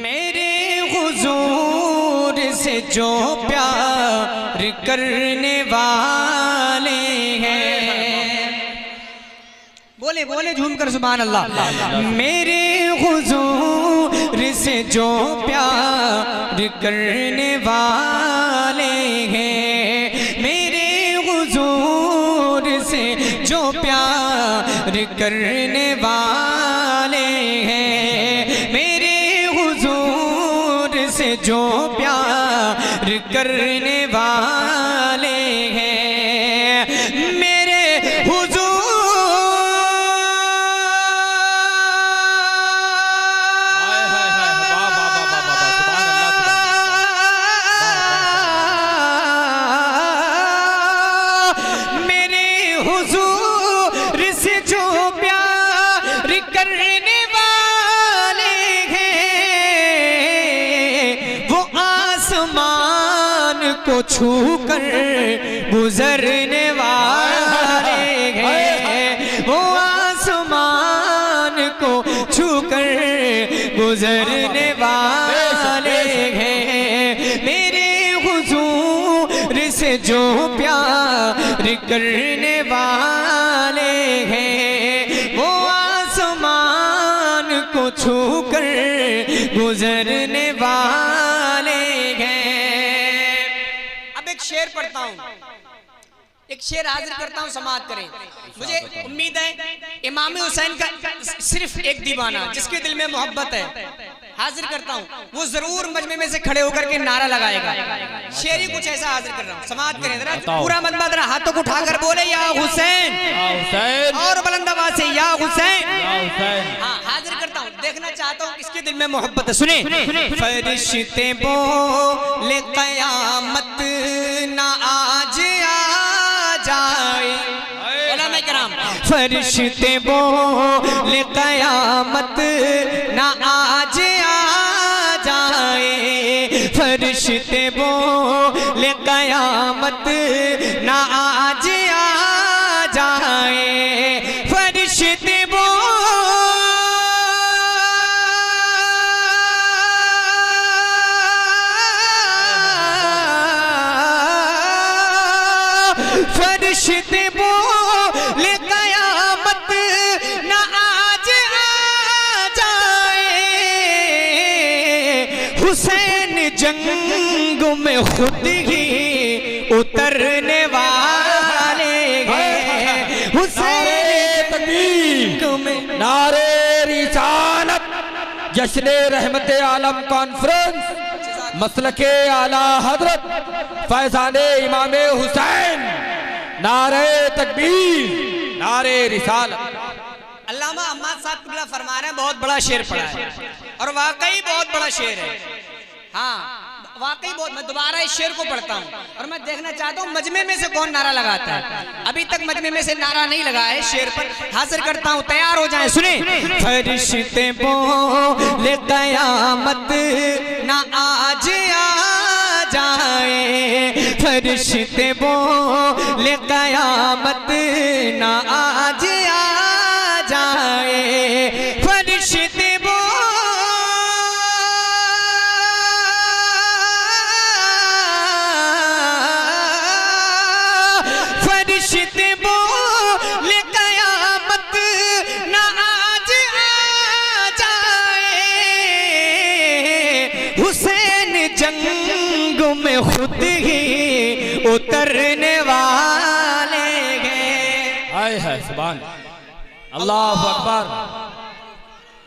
मेरे हुजूर से जो प्यार करने वाले हैं, बोले बोले झूम कर सुभान अल्लाह। मेरे हुजूर से जो प्यार करने वाले हैं, मेरे हुजूर से जो प्यार करने वाले हैं, मेरे हुजूर से जो प्यार करने वाले हैं, मेरे हुजूर को छू कर गुजरने वाले हैं, वो आसमान को छू कर गुजरने वाले हैं, मेरे हुजूर से जो प्यार करने वाले हैं, वो आसमान को छू कर गुजरने वाले हैं। शेर पढ़ता हूँ, एक शेर हाजिर करता हूँ, समाअत करें। मुझे उम्मीद है इमाम हुसैन का सिर्फ एक दीवाना जिसके दिल में मोहब्बत है, हाजिर करता हूँ, वो जरूर मजमे में से खड़े होकर के नारा लगाएगा। शेर ही कुछ ऐसा हाजिर कर रहा हूँ, समाअत करें जरा, पूरा मजमा जरा हाथों को उठाकर बोले या हुसैन, और बुलंद आवाज से या हुसैन। हाँ हाजिर करता हूँ, देखना चाहता हूँ किसके दिल में मोहब्बत है। सुने, फरिश्ते बोले क़यामत ना आज आ जाए, उलमा किराम, फरिश्ते बोले क़यामत ना आज आ जाए, फरिश्ते बोले क़यामत ना आज आ जाए, फरिश्ते फरिश्ते बोले क़यामत ना आज आ जाए, हुसैन जंग में खुद ही उतरने वाले हैं, हुसैन तकबीर में नारे रिसालत, जश्न रहमत आलम कॉन्फ्रेंस, मसलके आला हजरत फैजाने इमाम हुसैन, नारे तकबीर, नारे रिसालत। अल्लामा अम्माद साहब किबला फरमा रहे हैं बहुत बड़ा शेर पढ़ा है और वाकई बहुत बड़ा शेर है। हाँ वाकई बहुत, मैं दोबारा इस शेर को पढ़ता हूँ और मैं देखना चाहता हूँ मजमे में से कौन नारा लगाता है। अभी तक मजमे में से नारा नहीं लगा है, शेर पर हाजिर करता हूँ, तैयार हो जाए। सुने, फरिश्ते बोले क़यामत ना आज आ जाए, फरिश्ते बोले क़यामत ना आज आ जाए, फरिश्ते फरिश्ते बोले क़यामत ना आज आ जाए, हुसैन जंग में खुद ही उतरने वाले हैं। हाय हाय सुभान अल्लाह अकबर,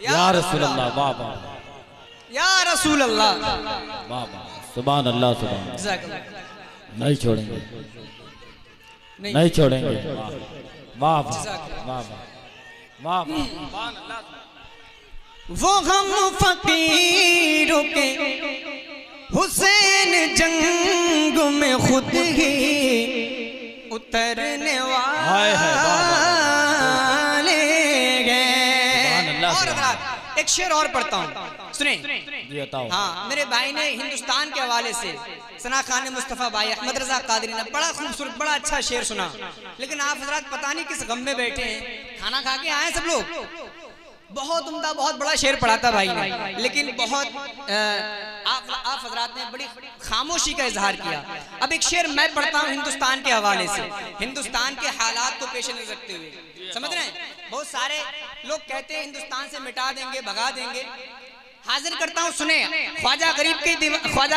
या रसूल अल्लाह, वाह वाह, या रसूल अल्लाह, वाह वाह, सुभान अल्लाह, सुभान, नहीं छोड़ेंगे, नहीं छोड़ेंगे, वाह वाह वाह वाह, सुभान अल्लाह। वो हम फकीरों के हुसैन जंग में खुद ही उतरने वाले गए। और एक शेर और पढ़ता हूँ, सुने। हाँ मेरे भाई ने हिंदुस्तान के हवाले से सना खान मुस्तफ़ा भाई अहमद रजा कादरी ने बड़ा खूबसूरत बड़ा अच्छा शेर सुना, लेकिन आप हजरात पता नहीं किस गम में बैठे हैं, खाना खा के आए सब लोग, बहुत उम्दा, बहुत बड़ा शेर पढ़ा था भाई ने, लेकिन बहुत आप हजरात ने बड़ी खामोशी का इजहार किया। अब एक शेर मैं पढ़ता हूँ हिंदुस्तान के हवाले से, हिंदुस्तान के हालात को पेश नजर रखते हुए। समझ रहे हैं, बहुत सारे लोग कहते हैं हिंदुस्तान से मिटा देंगे, भगा देंगे। हाजिर करता हूँ, सुने। ख्वाजा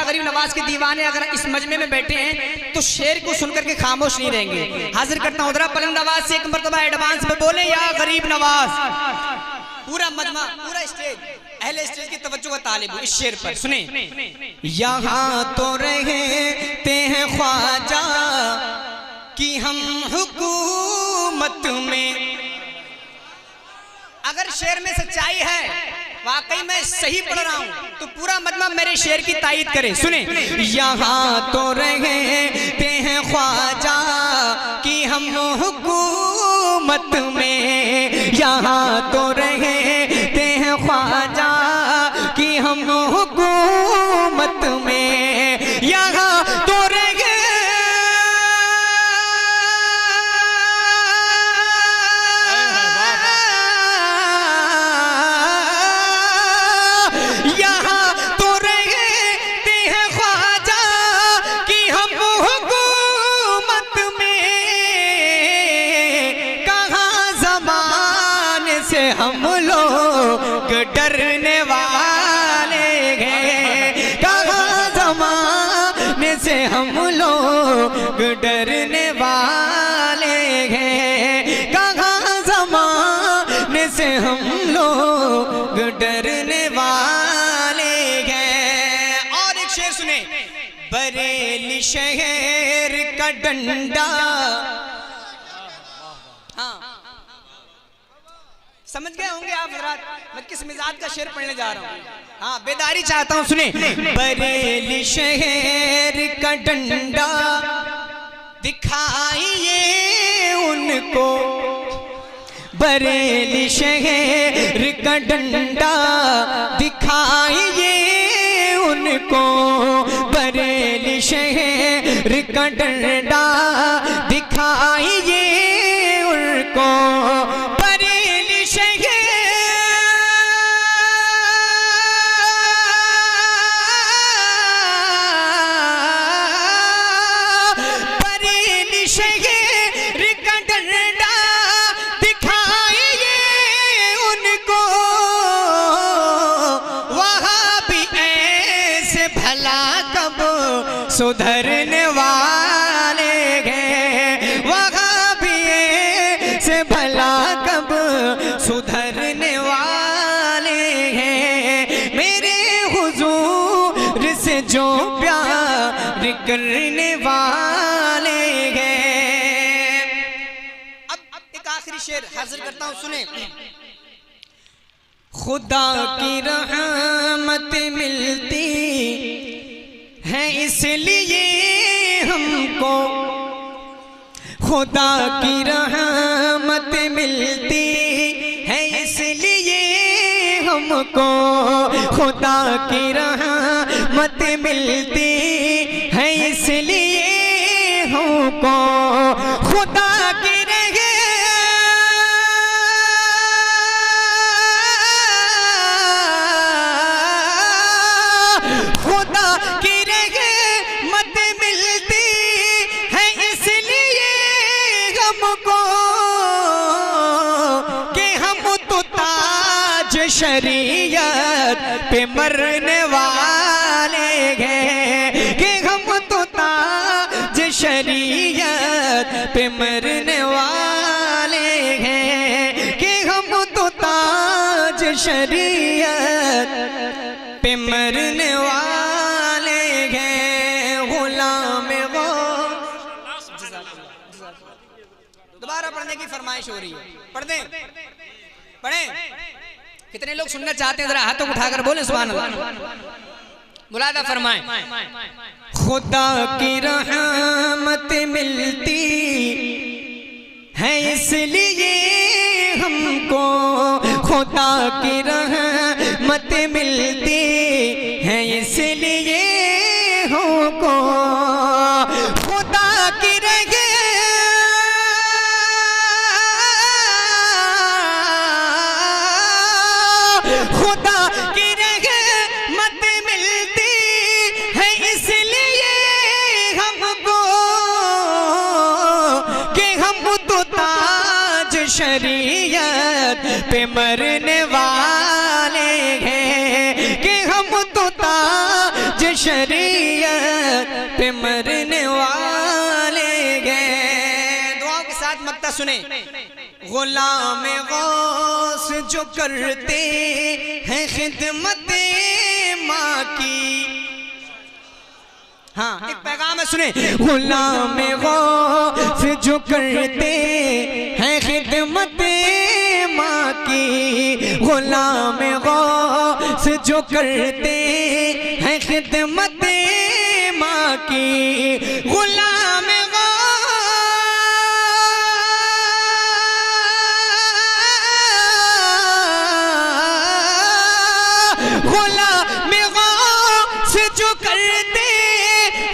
गरीब नवाज के दीवाने अगर इस मजमे में बैठे हैं तो शेर को सुनकर के खामोश नहीं रहेंगे। हाजिर करता हूँ, जरा बुलंद आवाज से एक मरतबा एडवांस में बोले, या गरीब नवाज। पूरा मजमा, पूरा स्टेज, अहले स्टेज की तवज्जो का तालिब हूं इस शेर पर। सुने। यहाँ तो रहते हैं ख्वाजा कि हम हुकूमत में। अगर शेर में सच्चाई है, वाकई मैं सही पढ़ रहा हूं, तो पूरा मजमा मेरे शेर की तायीद करे। सुने। यहाँ तो रहते हैं ख्वाजा कि हम हुकूमत में, यहाँ तो रहते हैं ख्वाजा कि हम हुकूमत में, यहाँ तो हम लोग डरने वाले हैं, कहाँ ज़माने से हम लोग डरने वाले हैं, कहाँ ज़माने से हम लोग डरने वाले हैं। और एक शेर सुने। बरेली शहर का डंडा। हाँ, समझ गए होंगे आप हजरात मैं किस मिजाज का शेर पढ़ने जा रहा हूँ। हाँ, बेदारी चाहता हूँ, सुने। बरेली शहर का डंडा दिखाइए उनको, बरेली शहर का डंडा दिखाइए उनको, बरेली शहर का डंडा दिखाइए उनको। सुधरने वाले हैं, वहाँ भी से भला कब सुधरने वाले हैं, मेरे हुजूर से जो प्यार करने वाले हैं। अब एक आखिरी शेर हाजिर करता हूँ, सुने। खुदा की रहमत मिलती है इसलिए हमको, खुदा की रहमत मिलती है इसलिए हमको, खुदा की रहमत मिलती है इसलिए हमको, खुदा की शरीयत पे मरने वाले हैं, कि हम तो ताज शरीयत पे मरने वाले हैं, कि हम तो ताज शरीयत पे मरने वाले हैं। गुलाम वो दोबारा पढ़ने की फरमाइश हो रही है, पढ़ दें, पढ़ें। कितने लोग सुनना चाहते हैं, जरा हाथों उठाकर बोले सुभान अल्लाह। मुलादा फरमाएं। खुदा की रहमत मिलती है इसलिए हमको, खुदा की रहमत मिलती है इसलिए हमको, खुदा की पे मरने वाले हैं कि हम तो ताज शरीयत पे मरने वाले हैं। दुआओं के साथ मक्ता सुने। गुलाम गौस जो करते हैं खिदमत माँ की, हाँ एक पैगाम है सुने। गुलाम गौस जो करते हैं खिदमत माँ की, गुलाम गौस जो करते हैं खिदमत माँ की, गुलाम गुलाम गौस जो करते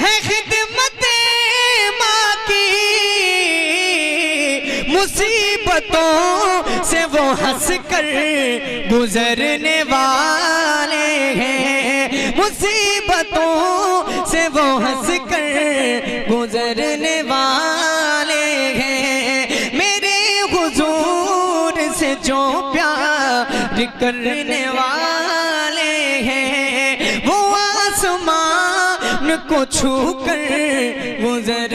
हैं खिदमत माँ की, मुसीबतों से वो हंस कर गुजरने वाले हैं, मुसीबतों से वो हंस कर गुजरने वाले हैं। मेरे हुजूर से जो प्यार करने वाले हैं वो आसमान को छू कर गुजर